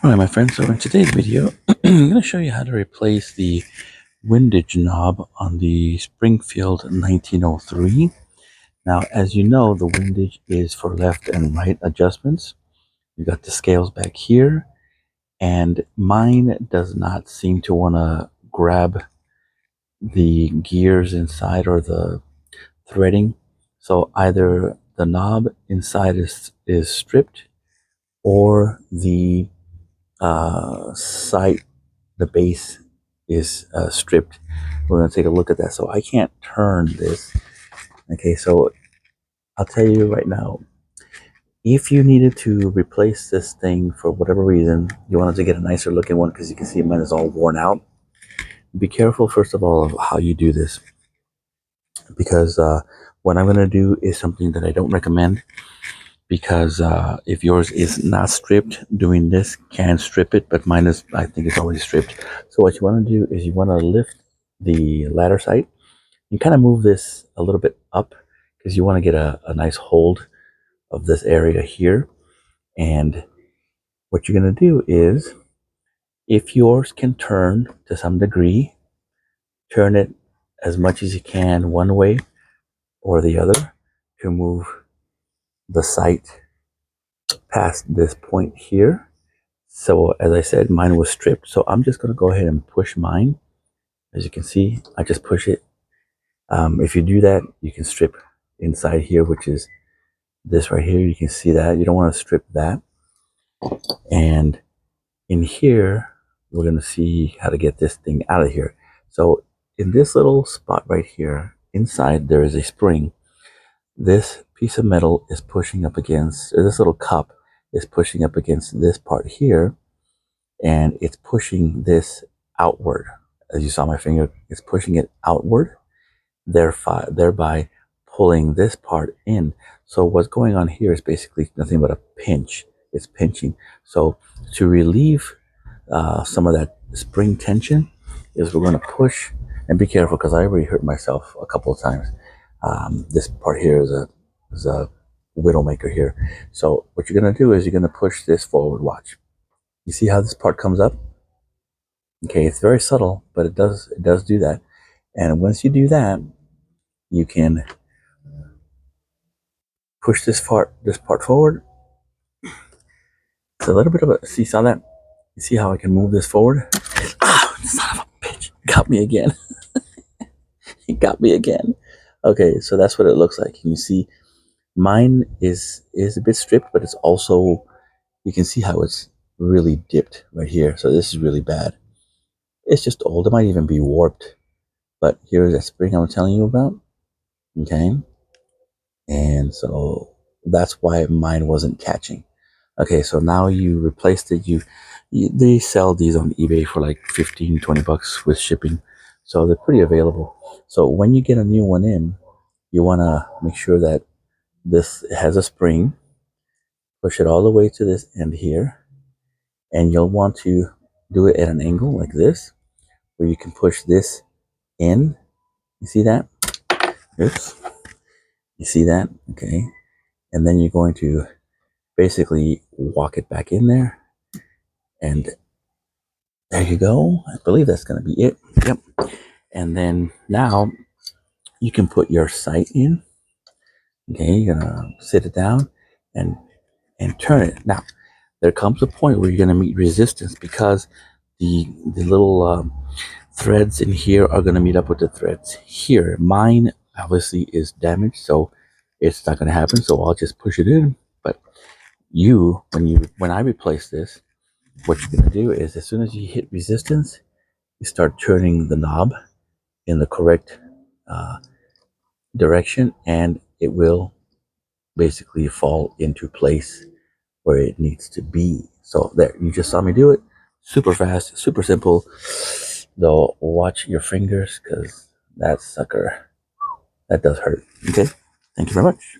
Alright my friends, so in today's video I'm going to show you how to replace the windage knob on the Springfield 1903. Now as you know, the windage is for left and right adjustments. You got the scales back here, and mine does not seem to want to grab the gears inside or the threading. So either the knob inside is stripped, or the sight, the base is stripped. We're going to take a look at that. So I can't turn this. Okay, so I'll tell you right now, if you needed to replace this thing for whatever reason, you wanted to get a nicer looking one, because you can see mine is all worn out. Be careful first of all of how you do this, because what I'm going to do is something that I don't recommend. Because if yours is not stripped, doing this can strip it, but mine is, I think it's already stripped. So what you want to do is you want to lift the ladder sight and kind of move this a little bit up, because you want to get a nice hold of this area here. And what you're going to do is, if yours can turn to some degree, turn it as much as you can one way or the other to move the sight past this point here. So as I said, mine was stripped, so I'm just going to go ahead and push mine. As you can see, I just push it. If you do that, you can strip inside here, which is this right here. You can see that you don't want to strip that. And in here, we're going to see how to get this thing out of here. So in this little spot right here, inside there is a spring. This piece of metal is pushing up against, or this little cup is pushing up against this part here, and it's pushing this outward. As you saw my finger, it's pushing it outward, thereby pulling this part in. So what's going on here is basically nothing but a pinch. It's pinching. So to relieve some of that spring tension, is we're going to push, and be careful, because I already hurt myself a couple of times. This part here is a widowmaker here. So what you're going to do is you're going to push this forward. Watch. You see how this part comes up? Okay, it's very subtle, but it does do that. And once you do that, you can push this part forward. It's a little bit of a, see, saw that? You see how I can move this forward? Ah, son of a bitch, got me again. It got me again. Okay, so that's what it looks like. Can you see? Mine is a bit stripped, but it's also, you can see how it's really dipped right here. So this is really bad. It's just old. It might even be warped. But here's that spring I was telling you about. Okay. And so that's why mine wasn't catching. Okay, so now you replaced it. They sell these on eBay for like 15, 20 bucks with shipping. So they're pretty available. So when you get a new one in, you want to make sure that this has a spring. Push it all the way to this end here. And you'll want to do it at an angle like this, where you can push this in. You see that? Oops. You see that? Okay. And then you're going to basically walk it back in there. And there you go. I believe that's going to be it. Yep. And then now you can put your sight in. Okay. You're going to sit it down and turn it. Now, there comes a point where you're going to meet resistance, because the little threads in here are going to meet up with the threads here. Mine obviously is damaged, so it's not going to happen. So I'll just push it in. But when I replace this, what you're going to do is, as soon as you hit resistance, you start turning the knob in the correct direction, and it will basically fall into place where it needs to be. So there, you just saw me do it. Super fast, super simple. Though watch your fingers, because that sucker, that does hurt. Okay, thank you very much.